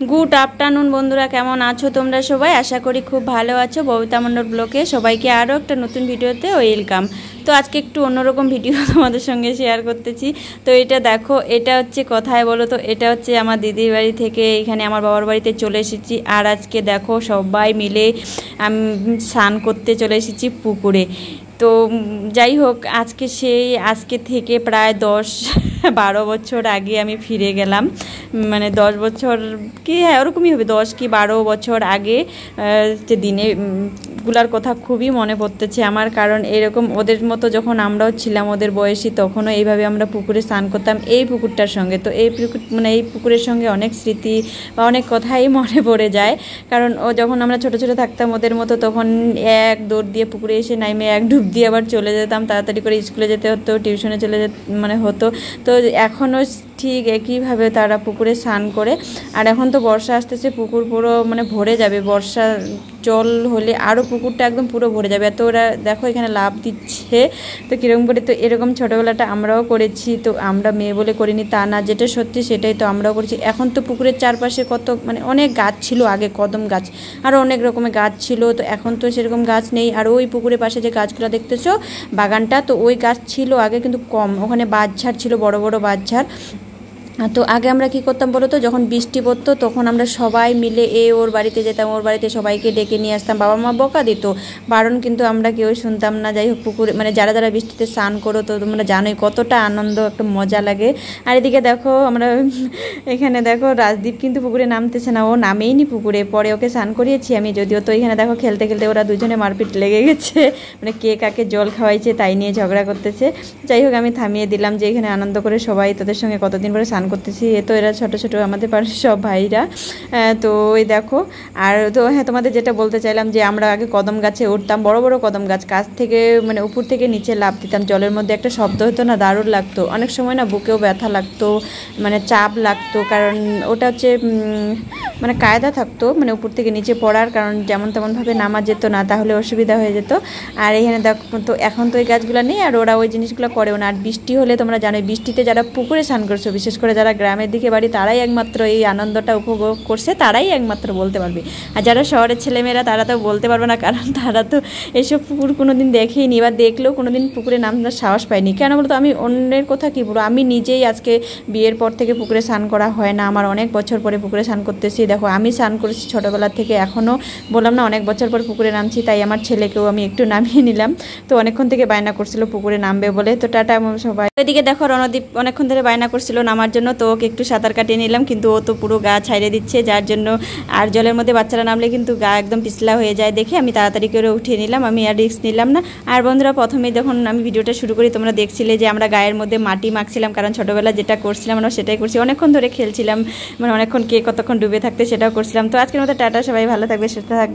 Good afternoon बंधुरा केमन आछो तोमरा सबाई आशा करी खूब भालो आछो। बबिता मंडल ब्लगे सबाइके आरो एकटा नतून भिडियोते वेलकाम। तो आज के एकटू अन्यरकम भिडियो तोमादेर संगे शेयर करतेछि। तो एटा देखो एटा होच्छे कोथाय बोलो तो एटा होच्छे आमार दिदिर बाड़ी थेके एखाने आमार बाবার बाड़ीते चले एसेछि। आर आजके देखो सबाई मिले आमि स्नान करते चले एसेछि पुकुरे। तो যাই হোক আজকে সেই আজকে থেকে প্রায় 10-12 বছর আগে আমি ফিরে গেলাম। মানে 10 বছর কি হ্যাঁ ওরকমই হবে, 10 কি 12 বছর আগে যে দিনে গুলার কথা খুবই মনে পড়তেছে আমার। কারণ এরকম ওদের মতো যখন আমরাও ছিলাম ওদের বয়সী তখনও এইভাবে আমরা পুকুরে স্নান করতাম এই পুকুরটার সঙ্গে। তো এই পুকুর মানে এই পুকুরের সঙ্গে অনেক স্মৃতি বা অনেক কথাই মনে পড়ে যায়। কারণ ও যখন আমরা ছোটো ছোটো থাকতাম ওদের মতো তখন এক দৌড় দিয়ে পুকুরে এসে নাইমে এক ডুব দিয়ে আবার চলে যেতাম, তাড়াতাড়ি করে স্কুলে যেতে হতো, টিউশনে চলে মানে হতো। তো এখনও ঠিক একইভাবে তারা পুকুরে স্নান করে। আর এখন তো বর্ষা আসতেছে, পুকুর পুরো মানে ভরে যাবে, বর্ষা জল হলে আরও পুকুরটা একদম পুরো ভরে যাবে। তো ওরা দেখো এখানে লাফ দিচ্ছে, তো কীরকম করে। তো এরকম ছোটোবেলাটা আমরাও করেছি। তো আমরা মেয়ে বলে করিনি তা না, যেটা সত্যি সেটাই তো আমরাও করেছি। এখন তো পুকুরের চারপাশে কত মানে অনেক গাছ ছিল, আগে কদম গাছ আরও অনেক রকমের গাছ ছিল। তো এখন তো সেরকম গাছ নেই। আর ওই পুকুরের পাশে যে গাছগুলো দেখতেছো বাগানটা, তো ওই গাছ ছিল আগে কিন্তু কম, ওখানে বাঁশঝাড় ছিল, বড় বড় বাঁশঝাড়। তো আগে আমরা কি করতাম বলো তো, যখন বৃষ্টি পড়তো তখন আমরা সবাই মিলে ওর বাড়িতে যেতাম, ওর বাড়িতে সবাইকে ডেকে নিয়ে আসতাম। বাবা মা বকা দিত, বারণ কিন্তু আমরা কেউ শুনতাম না। যাই হোক পুকুরে মানে যারা যারা বৃষ্টিতে স্নান করো তো তোমরা জানোই কতটা আনন্দ, একটা মজা লাগে। আর এদিকে দেখো আমরা এখানে দেখো রাজদীপ কিন্তু পুকুরে নামতেছে না, ও নামেইনি পুকুরে, পরে ওকে স্নান করিয়েছি আমি যদিও। তো এখানে দেখো খেলতে খেলতে ওরা দুজনে মারপিট লেগে গেছে, মানে কে কাকে জল খাওয়াইছে তাই নিয়ে ঝগড়া করতেছে। যাই হোক আমি থামিয়ে দিলাম যে এখানে আনন্দ করে সবাই তোদের সঙ্গে কতদিন পরে স্নান করতেছি। এ তো এরা ছোটো ছোটো আমাদের পাড়ার সব ভাইরা। তো ওই দেখো। আর তো হ্যাঁ তোমাদের যেটা বলতে চাইলাম যে আমরা আগে কদম গাছে উঠতাম, বড় বড় কদম গাছ, কাছ থেকে মানে উপর থেকে নিচে লাফ দিতাম, জলের মধ্যে একটা শব্দ হতো না, দারুণ লাগতো। অনেক সময় না বুকেও ব্যথা লাগতো, মানে চাপ লাগতো, কারণ ওটা হচ্ছে মানে কায়দা থাকতো মানে উপর থেকে নিচে পড়ার, কারণ যেমন তেমনভাবে নামা যেত না, তাহলে অসুবিধা হয়ে যেত। আর এখানে দেখো তো এখন তো ওই গাছগুলো নেই আর ওরা ওই জিনিসগুলো করেও না। আর বৃষ্টি হলে তোমরা জানোই বৃষ্টিতে যারা পুকুরে স্নান করছো, বিশেষ করে যারা গ্রামের দিকে বাড়ি, তারাই একমাত্র এই আনন্দটা উপভোগ করছে, তারাই একমাত্র বলতে পারবে। আর যারা শহরের ছেলেমেয়েরা তারা তো বলতে পারবে না, কারণ তারা তো এসব পুকুর কোনো দিন দেখেইনি, বা দেখলেও কোনো দিন পুকুরে নামার সাহস পায়নি। কেন বলতো, আমি অন্যের কথা কী বলবো, আমি নিজেই আজকে বিয়ের পর থেকে পুকুরে স্নান করা হয় না, আমার অনেক বছর পরে পুকুরে স্নান করতেছি। দেখো আমি স্নান করেছি ছোটোবেলার থেকে, এখনও বললাম না অনেক বছর পর পুকুরে নামছি, তাই আমার ছেলেকেও আমি একটু নামিয়ে নিলাম। তো অনেকক্ষণ থেকে বায়না করছিল পুকুরে নামবে বলে। তো টাটা সবাই। এদিকে দেখো রণদীপ অনেকক্ষণ ধরে বায়না করছিল নামার জন্য, তো ওকে একটু সাঁতার কাটিয়ে নিলাম, কিন্তু ও তো পুরো গা ছাইড়ে দিচ্ছে, যার জন্য আর জলের মধ্যে বাচ্চারা নামলে কিন্তু গা একদম পিছলা হয়ে যায় দেখে আমি তাড়াতাড়ি করে উঠিয়ে নিলাম, আমি আর রিস্ক নিলাম না। আর বন্ধুরা প্রথমেই যখন আমি ভিডিওটা শুরু করি তোমরা দেখছিলে যে আমরা গায়ের মধ্যে মাটি মাখছিলাম, কারণ ছোটোবেলা যেটা করছিলাম আমরা সেটাই করছি, অনেকক্ষণ ধরে খেলছিলাম, মানে অনেকক্ষণ কে কতক্ষণ ডুবে থাকতে সেটাও করছিলাম। তো আজকের মতো টাটা, সবাই ভালো থাকবে, সুস্থ থাকবে।